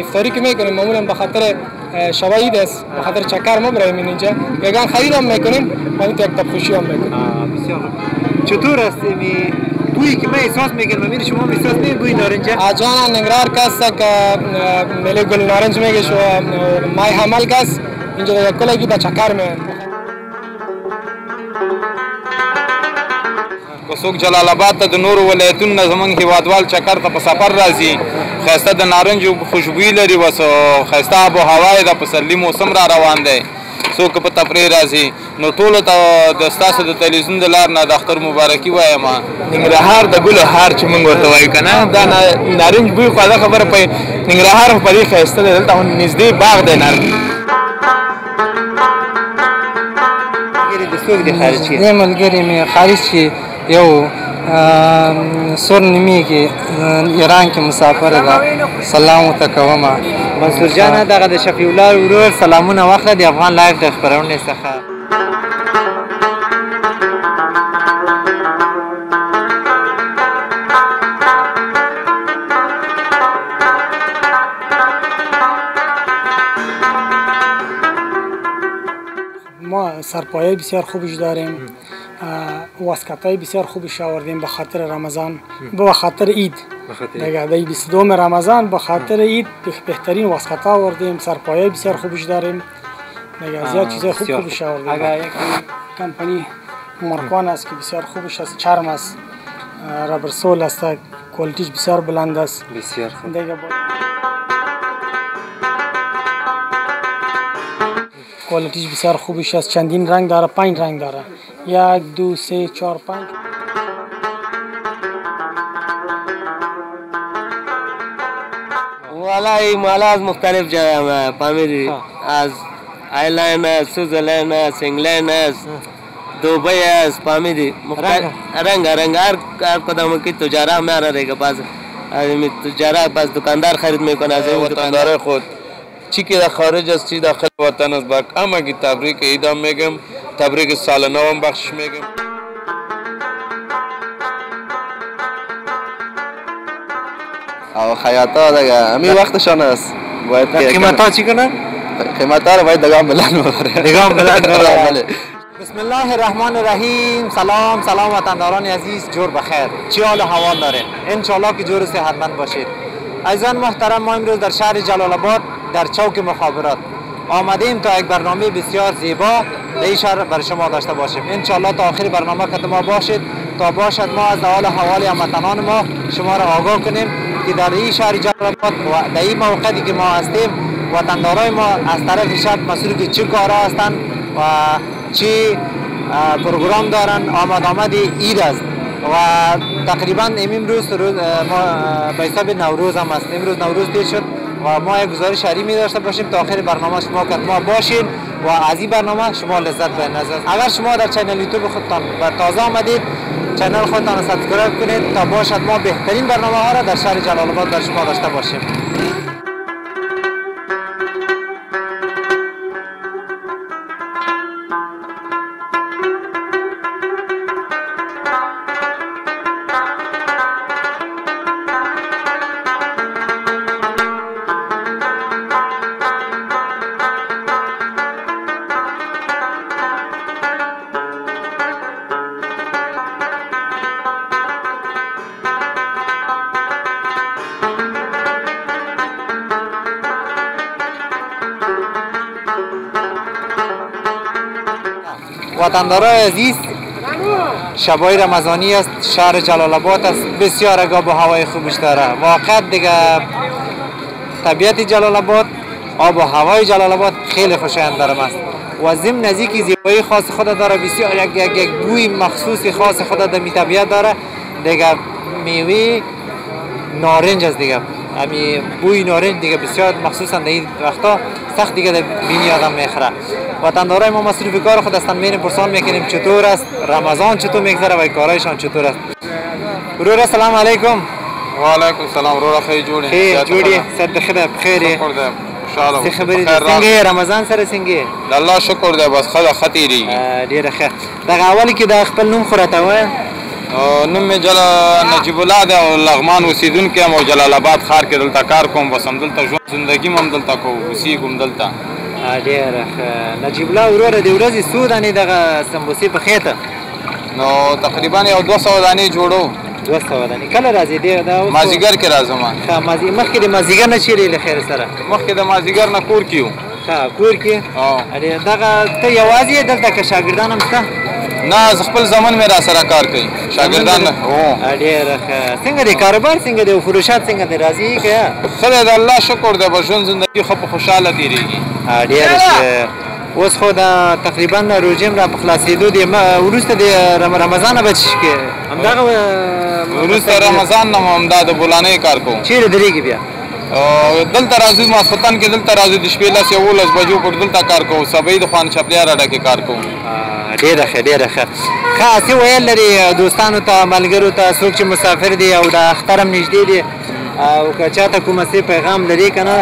افطاری که میکنیم معمولا به خاطر شب عید است، به خاطر چکر ما برایم اینجا یگان خرید هم میکنیم و این یک تب خوشی هم میکنیم. بسیار چطور است می بویی که من احساس میکنم میری شما احساس می بوی نارنج آجان نگرار کس که ملی گل نارنج میگه شو مای حمل کس اینجا یک کلاگی با چکر میان کوڅوک جلال آباد ته د نورو ولایتونو نه زمونږ هیوادوال چکر ته په سفر راځي ښایسته د نارنجو خوشبويي لري بس ښایسته آب و هوا یې د پسرلي موسم را روان دی څوک په تفریح راځي نو ټولو ته د ستاسو د تلویزیون د لار نه د اختر مبارکي وایم ننګرهار د ګلو هار چې موږ ورته وایو که نه دا نارنج بوی خو دا خبره په ننګرهار خو په دې ښایسته دی دلته نږدې باغ دی نارنج دې ملګري مې خارج چې یو سور نیمې کې ایران کې مسافر ده سلام ورته کوم منصور جان دغه د شفیع الله ورور سلامونه واخله د افغان لایف د خبرونې څخه ما سرپایه بسیار خوبش داریم واسکتای بسیار خوبش آوردیم به خاطر رمضان به خاطر عید دیگه 22 رمضان به خاطر عید بهترین واسکتا آوردیم سرپایه بسیار خوبش داریم دیگه زیاد چیزای خوبش آوردیم اگر یک کمپانی مارکوان است که بسیار خوبش است چرم است رابر سول است کوالیتیش بسیار بلند است بسیار خوب دیگه کوالیتیش بسیار خوبش است چندین رنگ داره 5 رنگ داره 1 2 3 4 5 والله مالا از مختلف جای فهمیدی از آیلند است سویزرلند است انگلند است دبی است فهمیدی رنگ هر کدام کی تجارت میاره دیگه باز تجارت باز دکاندار خرید میکنه از وطندار خود چی که در خارج است چی داخل وطن است باک اما کی تبریک عید هم میگم تبریک سال نو هم بخشش میگم او خیاطا دیگه همین وقتشان است باید قیمتا چی کنن قیمتا رو باید دگام بلند ببره دگام بلند ببره بسم الله الرحمن الرحیم سلام وطنداران عزیز جور بخیر چی حال و احوال داره ان شاء الله که جور و صحتمند باشید عزیزان محترم ما امروز در شهر جلال آباد در چوک مخابرات آمدیم تا یک برنامه بسیار زیبا در این شهر برای شما داشته باشیم ان شاء الله تا آخر برنامه که ما باشید تا باشد ما از حال و احوال هموطنان ما شما را آگاه کنیم که در این شهر جلال آباد و در این موقعی که ما هستیم وطندارای ما از طرف شهر مسئول که چه کارها هستند و چه پروگرام دارن آمد عید است و تقریبا امروز ما به حساب نوروز هم است امروز نوروز دیر شد و ما یک گزارش شهری می داشته باشیم تا آخر برنامه شما ما باشین و از این برنامه شما لذت ببرید. اگر شما در چینل یوتیوب خودتان تازه آمدید چینل خودتان را سابسکرایب کنید تا باشد ما بهترین برنامه ها را در شهر جلال آباد در شما داشته باشیم. وطندارای عزیز شبای رمضانی است شهر جلال آباد است بسیار آب و هوای خوبش داره واقعا دیگه طبیعت جلال آباد آب و هوای جلال آباد خیلی خوشایند دارم است و ضمن نزدیکی زیبایی خاص خود داره بسیار یک بوی مخصوصی خاص خود در طبیعت داره دیگه میوه نارنج است دیگه امی بوی نارنج دیگه بسیار مخصوصا در این وقتا سخت دیگه بینی آدم میخوره وطندارای ما مصروف کار خود هستن میریم پرسان میکنیم چطور است رمضان چطور میگذره و کارایشان چطور است برور السلام علیکم و علیکم السلام برور خیلی جوری خیر جوری صد خدا بخیری شکر خبری څنګه رمضان سره څنګه الله شکر ده بس خدا خطیری ډیره ښه دغه اولی کې د خپل نوم خورته وای نوم مې نجیب الله دی او لغمان اوسېدونکی یم او جلال آباد ښار کې دلته کار کوم بس همدلته ژوند زندګي م هم دلته کوو اوسېږو دلته ډېره ښه نجیب الله وروره د ورځې څو دانې دغه سمبوسې پخې ته نو تقریبا یو 200 دانې جوړو 200 دانې کله راځې مازدیګر کې راځم مخکې د مازدیګر نه چیرې له خیر سره مخکې د مازدیګر نه کور کې یو کور کې دغه ته یوازې یې دلته که شاګردان هم شته نه زه خپل زمن مې را سره کار کوي شاګردان ډېره ښه څنګه دی کاروبار څنګه دی فروشات څنګه دی راځي که ښه دی د الله شکر دی به ژوند زندګي ښه په خوشحاله تېرېږي ډېره ښه اوس خو دا تقریبا روژې را په خلاصېدو دی وروسته د رمضان به څه کې همدغه وروسته رمضان نه همدا د بولانۍ کار کوم چیرې درېږي بیا دلته راځو ماسخوتن کې دلته راځو د شپې 10-11 بجو پر دلته کار کوو سبا د خوان چپلیا راډه کې کار کوو ډېره ښه ډېره ښه ښه څه ویل لري دوستانو ته ملګرو ته څوک چې مسافر دي او د اختر هم نږدې دي او که چاته کومه څه پیغام لري که نه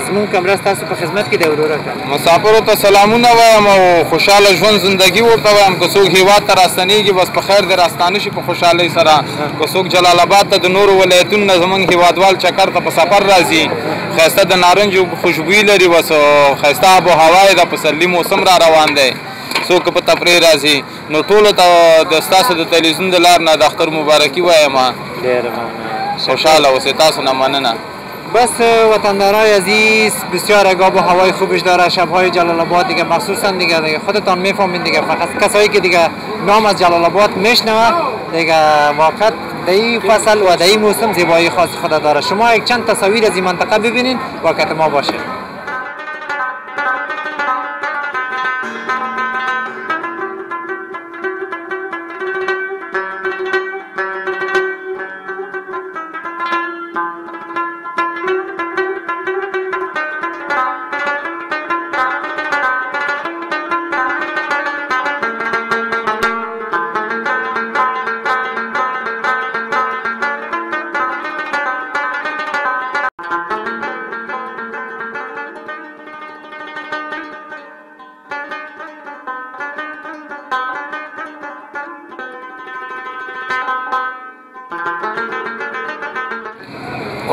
زمونږ کمره ستاسو په خدمت کې دی وروره مسافرو ته سلامونه وایم او خوشحاله ژوند زندګي ورته وایم که څوک هېواد ته راستنېږي بس په خیر دې راستانه شي په خوشحالۍ سره که څوک جلال آباد ته د نورو ولایتونو نه زموږ هېوادوال چکر ته په سفر راځي ښایسته د نارنجو خوشبويي لري بس ښایسته آب و هوا یې د پسرلي موسم را روان دی څوک په تفریح راځي نو ټولو ته د ستاسو د تلویزیون د لار نه د اختر مبارکي وایم ډېره مننه خوشحاله اوسې تاسو نه مننه بس وطندارای عزیز بسیار آب و هوای خوبش داره شبهای جلال آباد دیگه مخصوصا دیگه خودتان میفهمین دیگه فقط کسایی که دیگه نام از جلال آباد میشنوه دیگه واقعا در این فصل و در این موسم زیبایی خاص خود داره شما یک چند تصاویر از این منطقه ببینین وقت ما باشه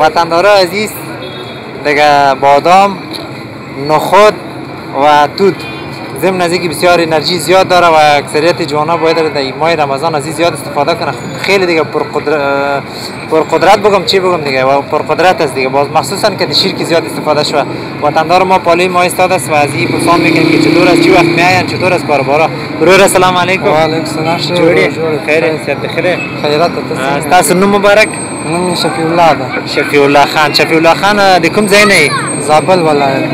وطندارا عزیز دیگه بادام نخود و توت ضمن از اینکه بسیار انرژی زیاد داره و اکثریت جوانا باید در ماه رمضان از این زیاد استفاده کنه خیلی دیگه پرقدرت بگم چی بگم دیگه و پرقدرت است دیگه باز مخصوصا که در شیر که زیاد استفاده شده وطندار ما پالوی ما استاد است و از این پرسان میکنیم که چطور است چی وقت میاین چطور است کاربارا برور السلام علیکم و علیکم السلام جوړی خیر صحت بخیر خیرات تاسو نوم مبارک نوم شفیع الله ده شفیع الله خان شفیع الله خان د کوم ځای نه زابل ولایت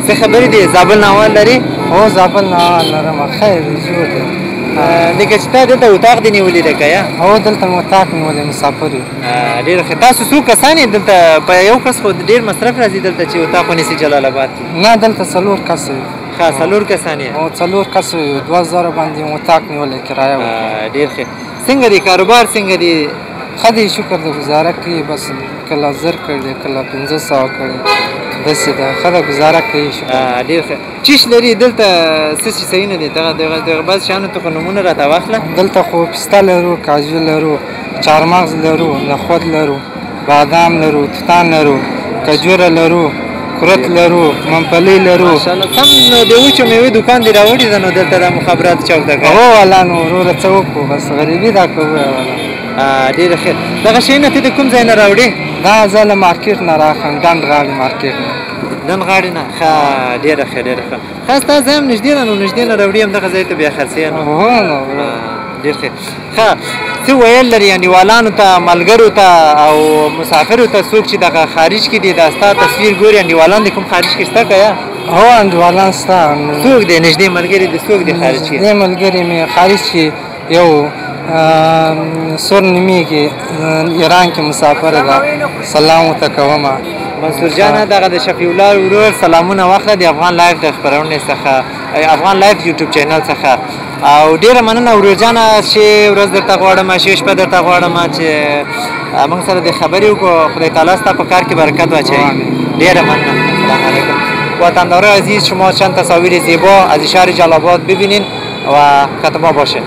څه خبرې دي زابل ناول لري او زابل ناول لرم خیر جوړ دی دغه چې تا دلته اتاق دی نیولې ده که یا هو دلته مو اتاق نیولې مسافر یو ډېر ښه تاسو څو کسان یې دلته په یو کس خو ډېر مصرف راځي دلته چې اتاق ونیسي جلال آباد کې نه دلته 4 کس یو ښه 4 کسان یې او 4 کس یو 2000 باندې مو اتاق نیولې کرایه ډېر ښه څنګه دی کاروبار څنګه دی ښه دی شکر د ګزاره کوي بس کله 1000 کړی کله 1500 کړی داسې ده ښه ده ګزاره کوي شکر ډېر ښه چیش لري دلته څه چې صحیح نه دی دغه بعض شیانو ته خو نومونه راته واخله دلته خو پسته لرو کاجو لرو چهارمغز لرو نخود لرو بادام لرو توتان لرو کجوره لرو کورت لرو ممپلی لرو ماشاءالله سم د وچو میوې دکان دی راوړي ده نو دلته د مخابرات چوک ده هو والله نو وروره څه وکړو بس غریبي دا کوو ډېره ښه دغه شیونه ته د کوم ځای نه راوړې دا زه له مارکېټ نه راخلم ډنډ غاړې مارکېټ نه ډنډ غاړې نه ښه ډېره ښه ډېره ښه ښه ستا ځای هم نږدې ده نو نږدې نه راوړي همدغه ځای ته بیا خرڅوې نو هو نو ډېر ښه ښه څه ویل لري انډیوالانو ته ملګرو ته او مسافرو ته څوک چې دغه خارج کې دي دا ستا تصویر ګوري انډیوالان د کوم خارج کې شته که یا هو انډیوالان شته څوک دی نږدې ملګري د څوک دی خارج کې نږدې ملګري مې خارج کې یو سور نومیږي ایران کې مسافر ده سلام ورته کوم منصور جان دغه د شفیع الله ورور سلامونه واخله د افغان لایف د خپرونې څخه افغان لایف یوټیوب چینل څخه او ډیره مننه ورور جان چې ورځ درته غواړم چې شپه درته غواړم چې موږ سره د خبرې وکړو خدای تعالی ستا په کار کې برکت واچوي ډیره مننه السلام علیکم وطندارای عزیز شما چند تصاویر زیبا از شهر جلال آباد ببینین و خدمت باشه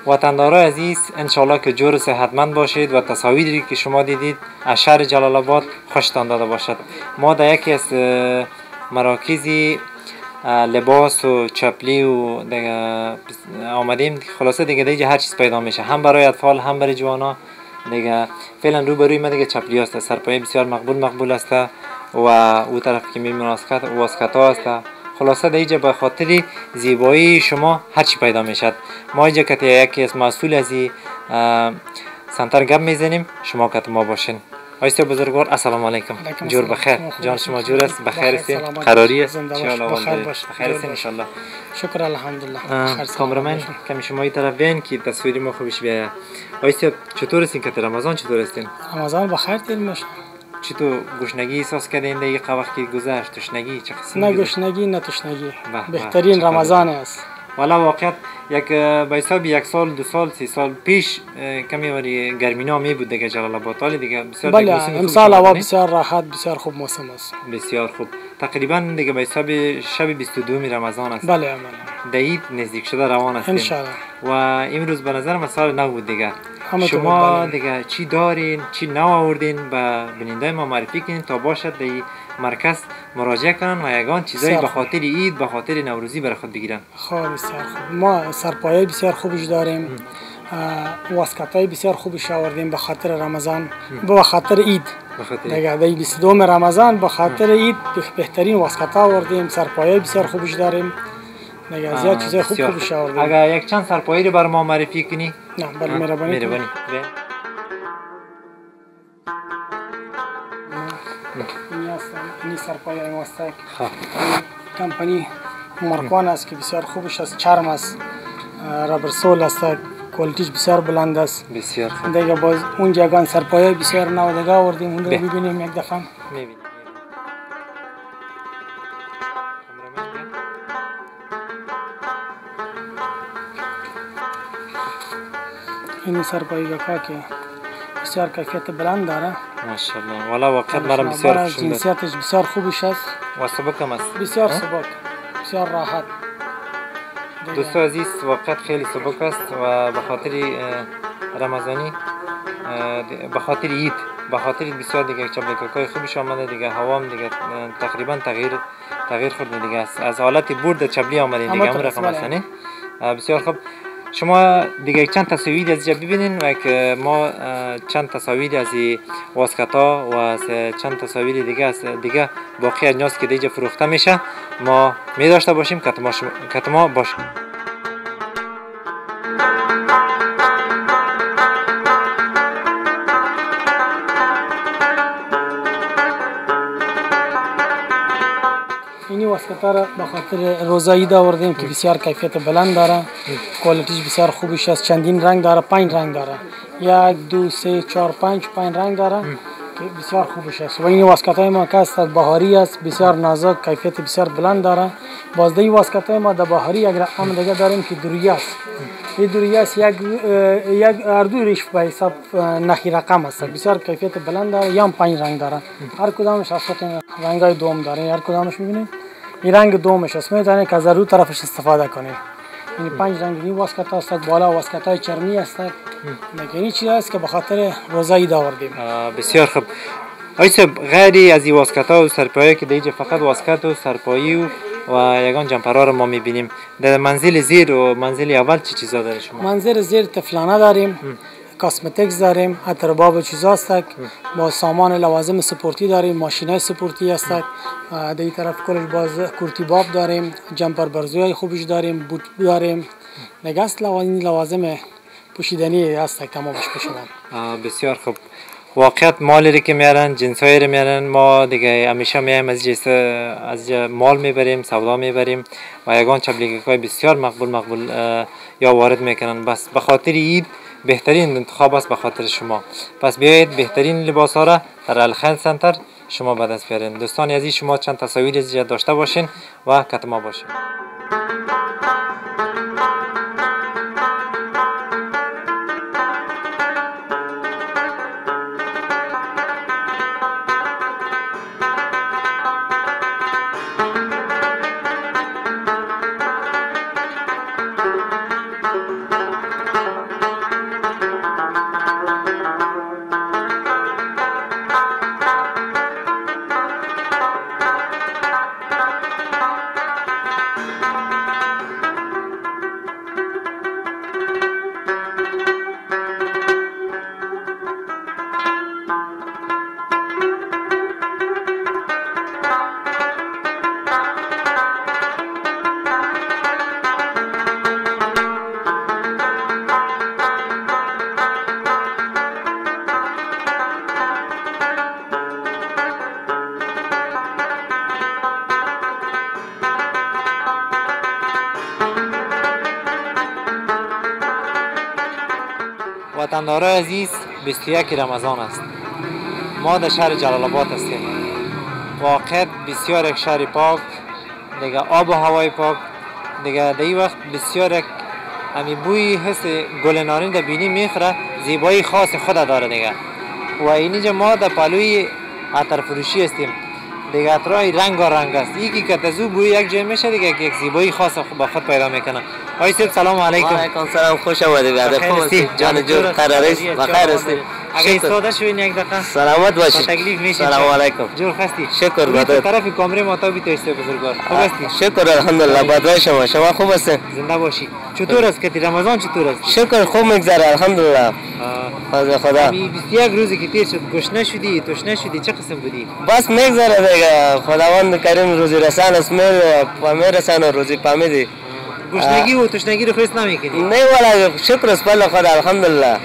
وطندارای عزیز انشالله که جور صحتمند باشید و تصاویری که شما دیدید از شهر جلال آباد خوشتان داده باشد. ما در یکی از مراکزی لباس و چپلی و دیگه آمدیم. خلاصه دیگه هر چیز پیدا میشه، هم برای اطفال هم برای جوانا. دیگه فعلا روبروی ما دیگه چپلی هست، سرپایه بسیار مقبول است و او طرف که میبینید واسکت ها است. خلاصه دیگه به خاطر زیبایی شما هر چی پیدا میشد. ما اینجا که یکی از مسئول از سنتر گپ میزنیم، شما که ما باشین. آیسته بزرگوار السلام علیکم. جور بخیر. جان شما جور است؟ بخیر هستین؟ قراری است؟ بخیر هستین ان شاء الله. شکر الحمدلله. کامرمن کمی شما این طرف بیاین که تصویری ما خوبش بیاید. آیسته چطور هستین که رمضان چطور هستین؟ رمضان بخیر تیر میشه. چطور گشنگی احساس کردین دیگه وقتی گذشت؟ تشنگی چه قسمی؟ نه گشنگی نه تشنگی. بهترین رمضان است. والا واقعیت یک به حساب یک سال دو سال سه سال پیش کمی وری گرمینا می بود دیگه جلال آباد حالی دیگه بسیار بله امسال هوا بسیار راحت بسیار خوب موسم است. بسیار خوب. تقریبا دیگه به حساب شب 22 رمضان است. بله عید نزدیک شده روان است ان شاء الله. و امروز به نظر من سال نو بود دیگه. شما دیگه چی دارین چی نو آوردین به بیننده ما معرفی کنین تا باشد در مرکز مراجعه کنن و یگان چیزایی به خاطر عید به خاطر نوروزی برای خود بگیرن. خب بسیار خوب. ما سرپایه بسیار خوبش داریم، واسکتای بسیار خوبش آوردیم به خاطر رمضان، به خاطر عید. دیگه 22 رمضان به خاطر عید بهترین واسکتا آوردیم، سرپایه بسیار خوبش داریم. دیگه زیاد چیزای خوبش آوردیم. اگر یک چند سرپایه رو بر ما معرفی کنی؟ نه بله مهربانی. این سرپایه واسه کمپانی مارکوان است که بسیار خوبش است، چرم است، رابر سول است، کوالیتیش بسیار بلند است. بسیار خوب. دیگه باز اون جگان سرپایه بسیار نو دیگه آوردیم، اون رو ببینیم یک دفعه. میبینیم. این سرپایه که بسیار کیفیت بلند داره. ماشاءالله. والا واقعا مرا بسیار خوش اومد. جنسیتش بسیار خوبش است. و سبک هم است. بسیار سبک. بسیار راحت. دوستان عزیز واقعا خیلی سبک است و به خاطر رمضانی به خاطر عید به خاطر بسیار دیگه چپلکای خوبش آمده دیگه. هوا هم دیگه تقریبا تغییر خورده دیگه است. از حالت برد چپلی آمده دیگه همون رقم است نه. بسیار خوب. شما دیگه چند تصاویر از اینجا ببینین و که ما چند تصاویر از واسکتا و چند تصاویر دیگه باقی اجناس که دیگه فروخته میشه ما می داشته باشیم که ما باشیم. اینی واسکتا را به خاطر روزایی آوردیم که بسیار کیفیت بلند داره، کوالیتیش بسیار خوبش است. چندین رنگ داره، 5 رنگ داره، 1 2 3 4 5 رنگ داره که بسیار خوبش است. و این واسکتای ما که است بهاری است، بسیار نازک، کیفیت بسیار بلند داره. بازده واسکتای ما در بهاری یک رقم دیگه داریم که دوریه است. این دوریه است یک اردو ریش به حساب نخی رقم است، بسیار کیفیت بلند داره. یا 5 رنگ داره، هر کدامش از رنگای دوم داره. هر کدامش میبینید این رنگ دومش است، میتونید که از رو طرفش استفاده کنید. این 5 رنگ این واسکت است. بالا واسکتای چرمی است. این چیز است که به خاطر روزایی آوردیم. بسیار خوب. آیسه غیری از این واسکتا و سرپایه که دیگه فقط واسکت و سرپایه و یگان جمپرها رو ما میبینیم. در منزل زیر و منزل اول چی چیزا داره شما؟ منزل زیر تفلانه داریم، کاسمتیکس داریم، عطر باب و چیزا است. با سامان لوازم سپورتی داریم، ماشینای سپورتی است. در این طرف کلش باز کورتی باب داریم، جمپر برزوی خوبش داریم، بوت داریم. دیگه است لوازم پوشیدنی است تمامش پوشیدن. بسیار خوب. واقعیت مالی که میارن جنسایی رو میارن ما دیگه همیشه میایم از مال میبریم، سودا میبریم و یگان چپلیکای بسیار مقبول یا وارد میکنن. بس به خاطر عید بهترین انتخاب است به خاطر شما. پس بیایید بهترین لباس ها را در الخیل سنتر شما به دست بیارین. دوستان عزیز شما چند تصاویر از داشته باشین و کتما باشین. وطندارای عزیز 21 رمضان است. ما در شهر جلال آباد هستیم. واقعا بسیار یک شهر پاک، دیگه آب و هوای پاک، دیگه در این وقت بسیار یک همی بوی حس گل نارنج در بینی میخوره، زیبایی خاص خود داره دیگه. و اینجا ما در پالوی عطر فروشی هستیم. دیگه عطرهای رنگ و رنگ است. یکی که تزو بوی یک جای میشه دیگه یک زیبایی خاص با خود پیدا میکنه. آقای صاحب سلام علیکم. و علیکم سلام، خوش آمدید. بخیر هستی؟ جان جور قرار است؟ بخیر هستی؟ اگه ایستاده شوین یک دقیقه سلامت باشید. تکلیف میشه. سلام علیکم. جور هستی؟ شکر روی خدا. طرف کامره ما تا بیتوسته بزرگوار. خوب هستی؟ شکر الحمدلله. بدرای شما خوب هستین؟ زنده باشی. چطور است که رمضان چطور است؟ شکر خوب میگذره الحمدلله. فضل خدا. 21 روزی که تیر شد گشنه شدی، تشنه شدی، چه قسم بودی؟ بس میگذره دیگه. خداوند کریم روزی رسان است، میرسان و روزی پامیدی. گشنگی و تشنگی رو خیس نمیکنی؟ نه والا شکر است بله خدا الحمدلله.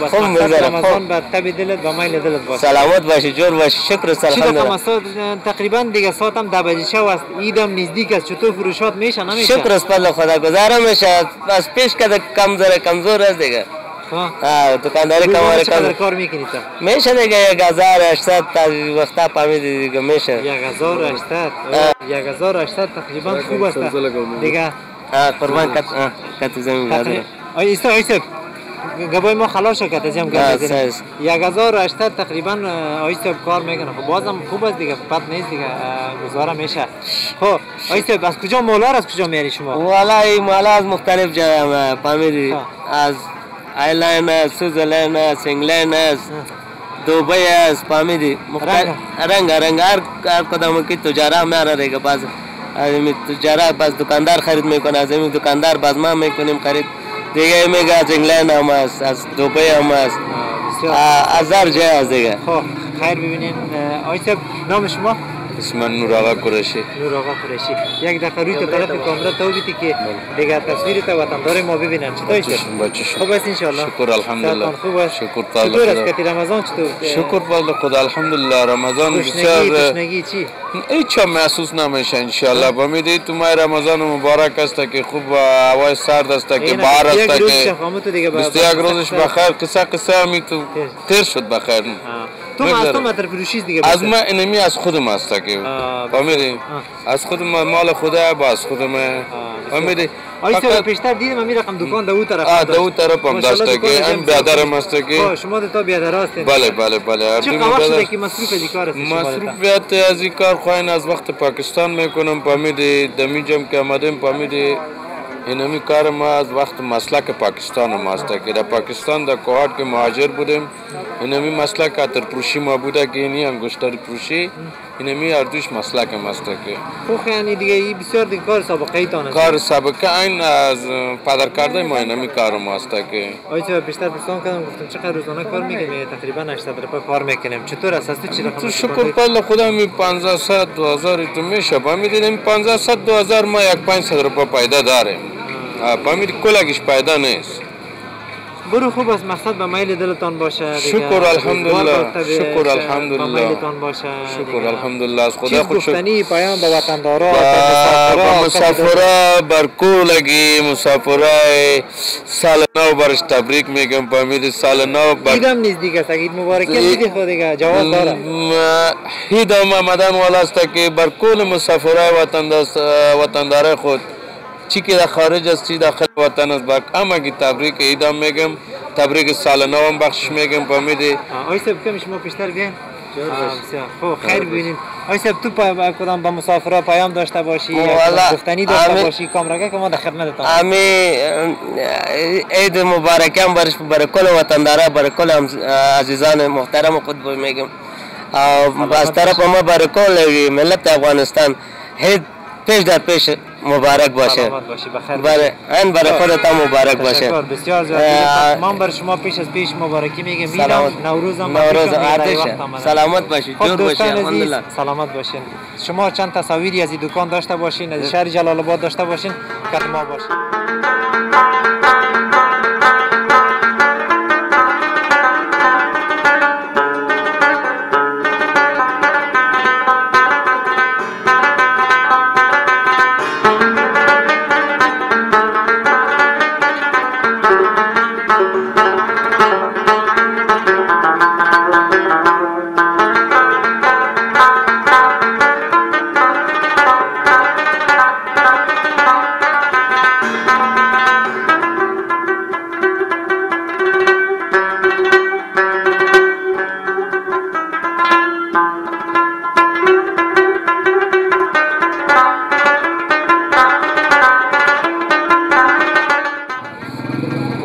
خوب میگذره. رمضان به تب دلت و میل دلت باشه. سلامت باشی، جور باشی. شکر است الحمدلله. تقریبا دیگه ساعت هم 10 بجه شو است. عیدم نزدیک است. چطور فروشات میشه نمیشه؟ شکر است بله خدا گذاره میشه. بس پیش که کمزور است دیگه. دکانداری چقدر کار میکنی تو؟ میشه دیگه 1800 تا وقتا پامیدی دیگه میشه. 1800 1800 تقریبا خوب است دیگه. قربان کت زمین داره. ایستا گبای ما خلاص شد که تزیم گپ بزنیم. 1800 تقریبا ایستا کار میکنه. خب بازم خوب است دیگه، بد نیست دیگه، گزاره میشه. خب ایستا از کجا مالا از کجا میاری شما؟ والا این مالا از مختلف جای پامیدی، از آیلند است، سویزرلند است، انگلند است، دبی است، فهمیدی؟ رنگ هر کدام که تجارت میاره دیگه. باز از تجارت باز دکاندار خرید میکنه، از این دکاندار باز ما میکنیم خرید دیگه. میگه از انگلند هم است، از دبی هم است، از هر جای است دیگه. خب خیر ببینیم. آقای صاحب نام شما؟ اسم من نور آقا قریشی. نور آقا قریشی. یک دفعه روی طرف کامرا تو بیتی که دیگه تصویر تو وطندار ما ببینن. چطور است؟ خوب است ان شاء الله. شکر الحمدلله. خوب است. شکر چطور است که رمضان چطور؟ شکر فضل خدا الحمدلله. رمضان بسیار تشنگی چی؟ هیچ محسوس نمیشه ان شاء الله. بمیدی تو ماه رمضان مبارک است که خوب هوای سرد است که بهار است که 21 روزش بخیر. قصه می تو تیر شد بخیر. تو از تو متر فروشی دیگه؟ از ما اینمی از خودم است که فهمیدی؟ از خودم مال خدا با از خودم فهمیدی؟ آیسا پیشتر دیدم من رقم دکان دو طرف دو طرف هم داشته که هم بیادرم است که شما تا بیادر هستین؟ بله چه وقت شده که مصروف از کار هستین؟ مصروفیت از این کار خواهین از وقت پاکستان میکنم فهمیدی. دمیجم که آمدیم فهمیدی اینمی کار ما از وقت مسلک پاکستان هم است که در پاکستان در کوهات که مهاجر بودیم. اینمی مسلک عطر فروشی ما بوده که اینی انگشتر فروشی اینمی اردوش مسلک هم است که خب یعنی دیگه این بسیار دیگه کار سابقه ایتان است. کار سابقه این از پدر کرده ما اینمی کار ما است که آیتا بیشتر پرسان کردم گفتم چقدر روزانه کار میکنیم؟ تقریبا 800 روپیه کار میکنیم. چطور است تو چی رقم؟ تو شکر پل خدا می 1500 2000 تو میشه فهمیدیم. 1500 2000 ما یک 500 روپیه پیدا داریم. فهمیدی کلگیش پیدا نیست. برو خوب است، مقصد به میل دلتان باشه. شکر الحمدلله. شکر الحمدلله. میلتان باشه. شکر الحمدلله. از خدا چیز گفتنی پیام به وطندارا، به مسافرا بر کولگی مسافرای سال نو برش تبریک میگم. فهمیدی سال نو عیدم نزدیک است. عید مبارک میگی خود دیگه جواز داره. عید آمدن والا است که بر کل مسافرای وطندارای خود چی که در خارج است چی داخل وطن است باک اما که تبریک عیدم میگم، تبریک سال نو هم بخشش میگم. فهمیدی؟ آی صاحب کمی شما پیشتر بیاین. خب خیر ببینیم. آی صاحب تو کدام با مسافرها پیام داشته باشی، گفتنی داشته باشی کامرگه که ما در خدمتتان. امی عید مبارک هم برای کل وطندارا، برای کل عزیزان محترم خود میگم. از طرف ما برای کل ملت افغانستان عید پیش در پیش مبارک باشه. برای خودت هم مبارک باشه. بسیار زیاد. من برای شما پیش از پیش مبارکی میگم. میدم نوروزم سلامت باشید. جور باشید. الحمدلله. سلامت باشین. شما چند تصاویری از این دکان داشته باشین، از شهر جلال آباد داشته باشین که ما باشین.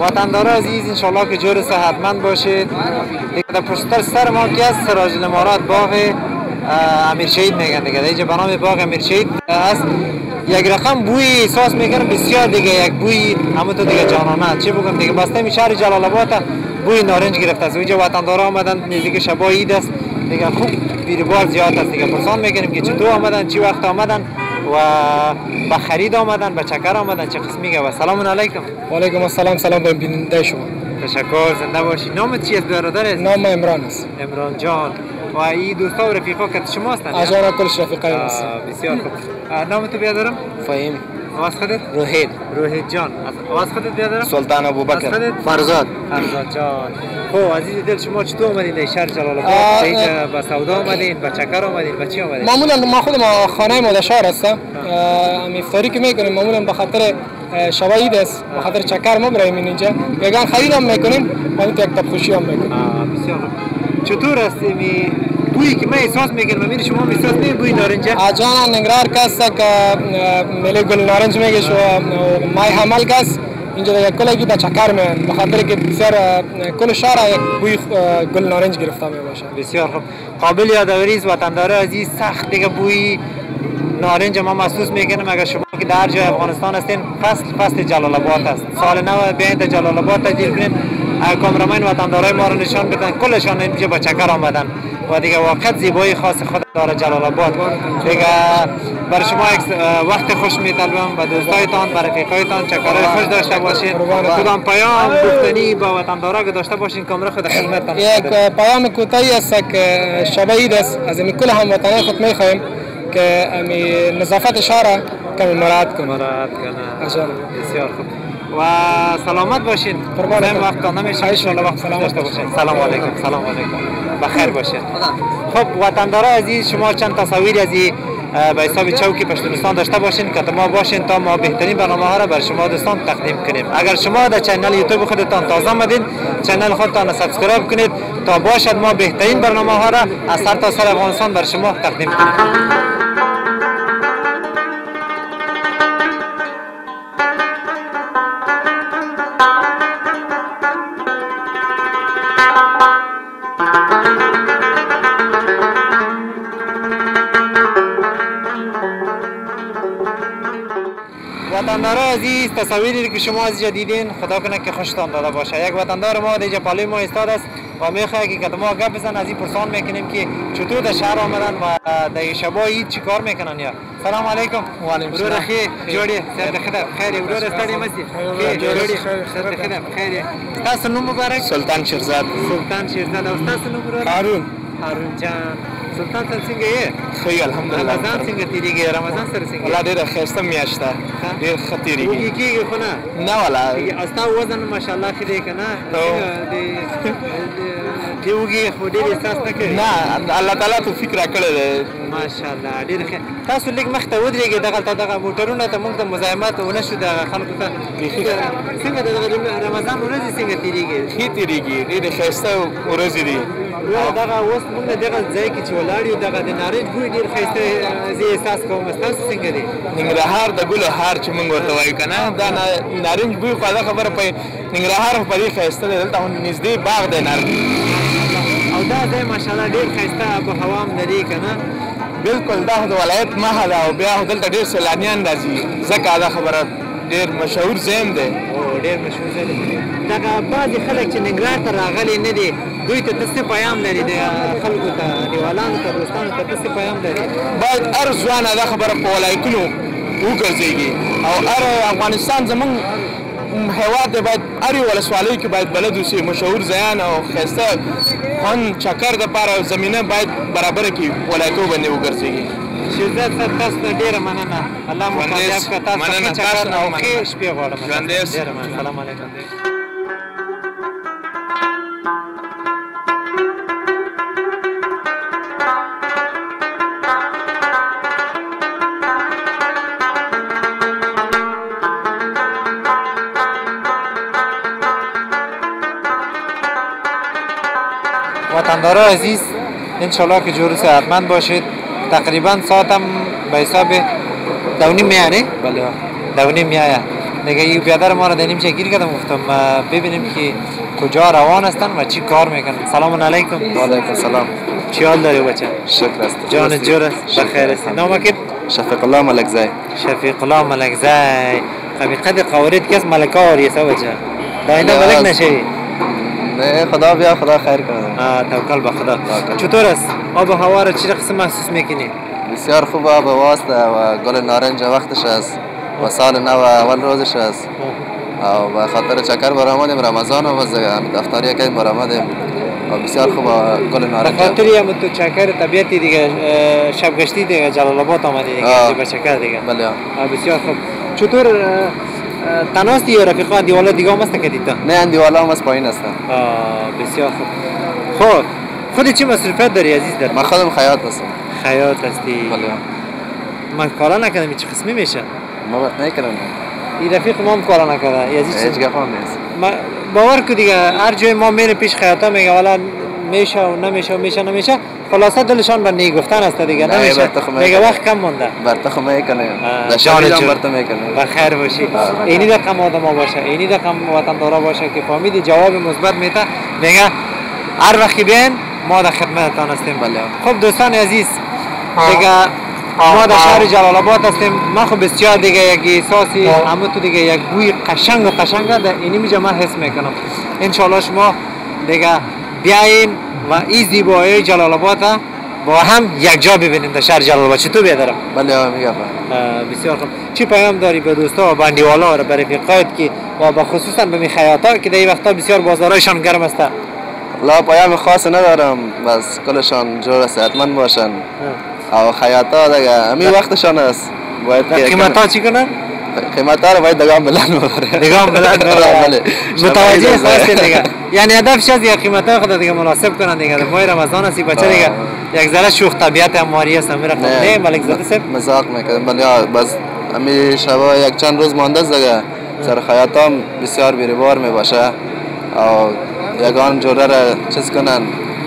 وطندار عزیز انشالله که جور صحتمند باشید. دیگه در پشتر سر ما که از سراج الامارات باغ امیر شهید میگن دیگه، اینجا به نام باغ امیر شهید است. یک رقم بوی احساس میکنم بسیار دیگه، یک بوی همون تو دیگه جانانه چه بگم دیگه. بسته می شهر جلال آباد بوی نارنج گرفته است. اینجا وطندارا آمدن نزدیک شب عید است دیگه، خوب بیروبار زیاد است دیگه. پرسان میکنیم که چطور آمدن، چی وقت آمدن و با خرید آمدن، با چکر آمدن، چه قسمیه. و سلام علیکم. و علیکم السلام. سلام به بیننده شما. تشکر، زنده باشید. نامت چی است برادر؟ نام عمران است. عمران جان. و این دوستا و رفیقا که شما هستند؟ اجازه کلش رفیقای است. بسیار خوب. نام تو بیادرم؟ فهیم. آواز خودت؟ روحید جان. آواز خودت بیادرم؟ سلطان ابوبکر. فرزاد جان. خب عزیز دل شما چطور آمدین در شهر جلال آباد؟ اینجا با سودا آمدین، با چکر آمدین، با چی آمدین؟ معمولا ما خودم خانه مادشار هستم. افطاری که میکنیم معمولا به خاطر شب عید است، به خاطر چکر ما برایم اینجا. یگان خرید هم میکنیم، ما یک تب خوشی هم میکنیم. بسیار خوب. چطور است می بویی که من احساس میکنم؟ میری شما احساس می بوی نارنج؟ آجان نگرار کس که ملی گل نارنج میگه شو مای حمل کس اینجا یک کلگی با چکر میان، به خاطر که بسیار کل شهر یک بوی گل نارنج گرفته می باشه. بسیار خوب. قابل یادآوری است وطندار عزیز، سخت دیگه بوی نارنج ما محسوس میکنیم. اگر شما که در جای افغانستان هستین، فصل جلال آباد است. سال نو بیاین در جلال آباد تجربه کنین. کامرامین وطندارای ما رو نشان بدن، کلشان اینجا با چکر آمدن و دیگه واقعا زیبایی خاص خود داره جلال آباد. دیگه برای شما وقت خوش می‌طلبم، با دوستایتان، با رفیقایتان چکرای خوش داشته باشین. کدام پیام گفتنی با وطندارا که داشته باشین کامرا خود خدمتتان. یک پیام کوتاهی است که شب عید است، از این کل هموطنان خود می‌خوایم که نظافت شهر کمی مراعات کنه. بسیار خوب. و سلامت باشین. قربان وقت نمیشه ان شاء الله وقت داشته باشین. سلام علیکم. بخیر باشین. خب وطندارا عزیز، شما چند تصاویر از به حساب چوکی پشتونستان داشته باشین که ما باشین تا ما بهترین برنامه‌ها را بر شما دوستان تقدیم کنیم. اگر شما در کانال یوتیوب خودتان تازه آمدین، کانال خودتان سابسکرایب کنید تا باشد ما بهترین برنامه‌ها را از سرتاسر افغانستان بر شما تقدیم کنیم. وطندارا عزیز، تصاویری که شما از دیدین خدا کنه که خوشتان داده باشه. یک وطندار ما دیگه پالوی ما ایستاد است و میخواد که ما گپ بزنیم. از این پرسان میکنیم که چطور در شهر آمدن و در شب عید چی کار میکنن. یا سلام علیکم. و علیکم السلام. برو خیر جوړی سره خدمت خیر برو استادی مسی خیر جوړی سره خدمت خیر. تاسو نوم مبارک؟ سلطان شیرزاد. او تاسو نوم برو؟ هارون جان. سلطان څنګه یې؟ خیر الحمدلله. رمضان څنګه تیریږي؟ رمضان سره څنګه؟ والله ډیره ښایسته میاشت ده، ډیر ښه تیریږي. کېږي خو نه والله استا وزن ماشاءالله ښه دی که نه؟ دې وږي خو ډېر احساس نه کوي؟ نه الله تعالی توفیق راکړی دی ماشاءالله ډېر ښه. تاسو لږ مخته ودرېږئ دغلته دغه موټرونه ته موږ ته مزاحمت ونه شو دغه خلکو ته. څنګه د رمضان ورځې څنګه تیریږي؟ ښې تیریږي، ډېرې ښایسته ورځې دي. دغه اوس موږ دغه ځای کې چې ولاړ یو دغه د نارنج بوی ډېر ښایسته زه احساس کوم. ستاسو څنګه دی؟ ننګرهار د ګلو هار چې موږ ورته وایو که نه، دا نارنج بوی خو دا خبره په ننګرهار خو په دې ښایسته دی. دلته نږدې باغ دی نارنج او دا ځای ماشاءالله ډېر ښایسته آب و هوا هم لري که نه؟ بالکل دا خو د ولایت مخه ده او بیا خو دلته ډېر سیلانیان راځي، ځکه دا خبره ډېر مشهور ځای هم دی. ډېر مشهور ځای دی. دغه بعضې خلک چې ننګرهار ته راغلي نه دي، دوی ته څه پیام لري؟ د خلکو ته، دیوالانو ته، دوستانو ته څه پیام لري؟ باید هر ځوانه دا خبره په ولایتونو وګرځېږي او هر افغانستان زموږ هیواد دی، باید هرې ولسوالۍ کې باید بلد اوسي، مشهور ځایان او ښایسته خوند چکر دپاره زمینه باید برابره کړي، ولایتو باندې وګرځېږي. شیرزاد صاحب تاسو ته ډېره مننه. الله مو کامیاب کړه. تاسو ښه چکر او ښې شپې غواړم. ډېره مننه. سلام علیکم. وطندارا عزیز، انشالله که جور صحتمند باشید. تقریبا ساعتم به حساب 2:30 میایه. بله 2:30 میایه. دیگه این بیادر ما را در نیم گیر کردم گفتم ببینیم که کجا روان هستن و چی کار میکنن. سلام علیکم. و علیکم سلام. چی حال داری بچه؟ شکر است. جان جور است. بخیر است. نام که؟ شفیق الله ملکزی. شفیق الله ملکزی. خبی قد قوارید کس ملکا آریه سا بچه. داینده ملک نشی؟ نه خدا بیا خدا خیر کنه. توکل به خدا. چطور است؟ آب و هوا را چی قسم محسوس میکنی؟ بسیار خوب آب و هواست و گل نارنج وقتش است و سال نو اول روزش است و به خاطر چکر برآمدیم رمضان و افطاری کردیم برآمدیم و بسیار خوب گل نارنج. به خاطر هم تو چکر طبیعتی دیگه شب گشتی دیگه جلال آباد آمدی دیگه به چکر دیگه. بله. بسیار خوب. چطور تناستی یا رفیقان دیوالا دیگه هم است که دیتا؟ نه اندیوالا هم از پایین هستن. بسیار خوب. خب خودی چی مصروفیت داری عزیز در؟ من خودم خیاط هستم. خیاط هستی؟ بله. من کارا نکردم چه قسمی میشه؟ ما وقت نکردم. این رفیق ما هم کارا نکرده. هیچ گپ هم نیست. باور کو دیگه هر جای ما میره پیش خیاطا میگه والا میشه و نمیشه خلاصه دلشان به نگفتن است دیگه نمیشه میگه وقت کم مونده برته خو میکنه جان جان برته میکنه. بخیر باشی. اینی رقم آدما باشه اینی رقم وطندارا باشه که فهمیدی جواب مثبت میده میگه هر وقت بیاین ما در خدمتتان هستیم. بله. خب دوستان عزیز دیگه ما در شهر جلال آباد هستیم. من خب بسیار دیگه یک احساسی اما تو دیگه یک بوی قشنگ در اینی میجا من حس میکنم. انشالله شما دیگه بیاین و این زیبایی جلال آباد با هم یک جا ببینیم در شهر جلال آباد. چطور بیادرم؟ بله میگم. بسیار خوب. چی پیام داری به دوستا و بندیوالا و به رفیقایت که و به خصوصا به می خیاطا که در این وقتا بسیار بازارایشان گرم است؟ لا پیام خاص ندارم بس کلشان جور صحتمند باشن او خیاطا دیگه همین وقتشان است. باید قیمتا چی کنن؟ قیمتا رو باید دگام بلند ببره. دگام بلند ببره. متوجه هستی دیگه. یعنی هدفش از یک قیمتا خود دیگه مناسب کنن دیگه. ماه رمضان است بچه دیگه یک ذره شوخ طبیعت اماری است میره. نه ملک زاده صاحب مزاق میکنم ولی بس همین شبا یک چند روز مانده است دیگه. سر خیاطا بسیار بی‌روار میباشه او یگان جوره را چیز کنن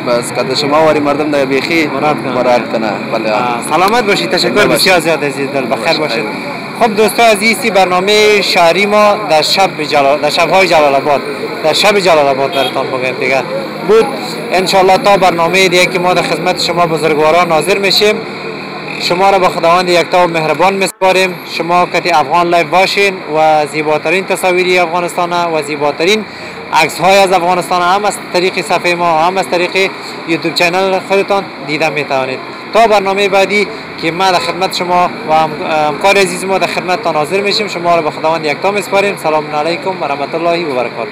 بس کده شما واری مردم دیگه بیخی مراد کنه. بله. سلامت باشید. تشکر بسیار زیاد عزیز دل. بخیر باشید. خب دوستان عزیزی برنامه شهری ما در شب‌های جلال آباد در شب جلال آباد براتون بگیم دیگه بود. انشالله تا برنامه دیگه که ما در خدمت شما بزرگواران حاضر میشیم شما را به خداوند یکتا و مهربان میسپاریم. شما کتی افغان لایو باشین و زیباترین تصاویری افغانستان و زیباترین عکس های از افغانستان هم از طریق صفحه ما هم از طریق یوتیوب چینل خودتان دیده میتوانید. تا برنامه بعدی که ما در خدمت شما و همکار عزیز ما در خدمتتان حاضر میشیم شما را به خداوند یکتا میسپاریم. سلام علیکم و رحمت الله و برکاته.